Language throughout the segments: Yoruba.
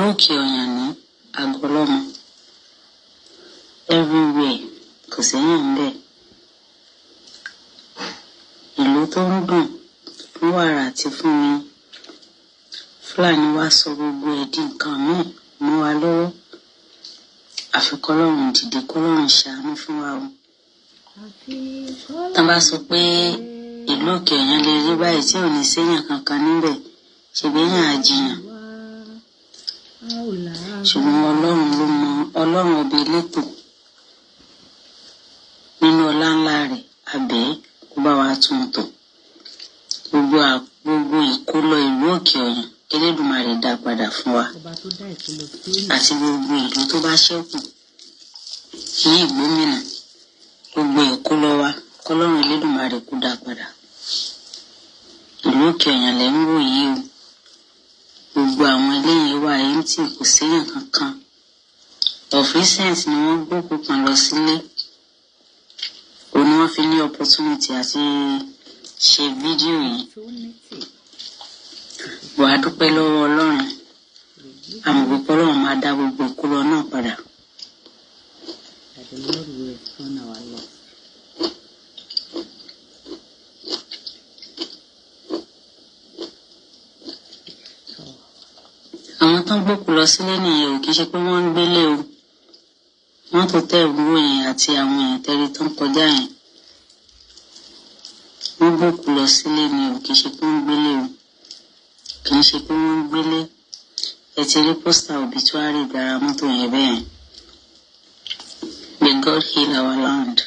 Òkè Àyàn ní Agọlọ́mọ. Everywhere kò séyàn ńbẹ̀. Ìlú tó ń dùn fún wàrà àti fún mi. Fúlàní wá sọ gbogbo ẹ̀ di nǹkan míì mọ́ wa lọ́wọ́. Àfi k'Ọlọ́run dìde, k'Ọlọ́run ṣàánú fún wa o. Tán bá sọ pé ìlú Òkè Àyàn lè rí báyìí tí ò ní séyàn kankan níbẹ̀, ṣèbéyàn á jiyàn. Ṣùgbọ́n Ọlọ́run ló mọ, Ọlọ́run ọba elétò. Nínú ọlá ńlá rẹ̀, a bẹ̀ ẹ́ kó bá wa tún un tò. Gbogbo ìkólọ ìlú Òkè Àyàn, Elédùmarè dá padà fún wa. Àti gbogbo ìlú tó bá ṣẹ́kù ní Ìgbómìnà, gbogbo ìkólọ wa, k'Ọlọ́run Elédùmarè kó dá padà. Ìlú Òkè Àyàn lẹ́ ń wò yìí o. Gbogbo àwọn eléyìí wà empty, kò séyàn kankan. Of recent ni wọ́n gbókùú kan lọ sílé. Ó ní wọ́n fi ní opportunity àti ṣe fídíò yìí. Wà á dúpẹ́ lọ́wọ́ Ọlọ́run. Àmọ́ pé Ọlọ́run máa dá gbogbo ìkólọ náà padà. Àwọn tán gbókùú lọ sílé nìyẹn ò kì í ṣe pé wọ́n ń gbélé o. Wọ́n tó tẹ́ ìwúwo yẹn àti àwọn èèyàn tẹ́rí tó ń kọjá yẹn. Wọ́n gbókùú lọ sílé ni ò kì í ṣe pé wọ́n ń gbélé o. Kì í ṣe pé wọ́n ń gbélé. Ẹ ti rí pósítà obituary dára mọ́tò yẹn bẹ́ẹ̀. May God heal our land.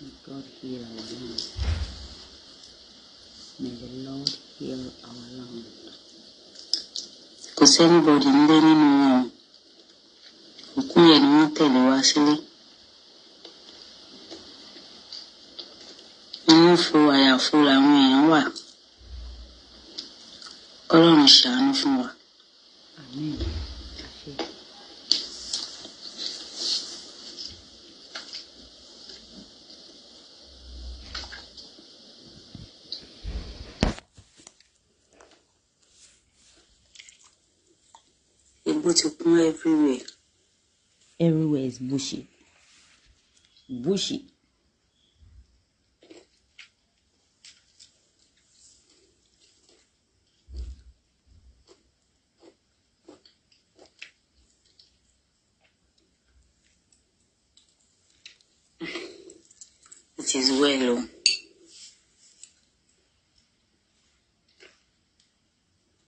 May God heal our land. May the Lord heal our land. Kò sẹ́nibọ̀dì nílé nínú wọn. Òkú yẹn ni wọ́n tẹ̀lé wá sílé. Inú fo àyàfo làwọn èèyàn wà. Ọlọ́run ṣàánú fún wa. Àmín. Igbó ti kún everywhere. Everywhere is bushy. Bushy. It is well.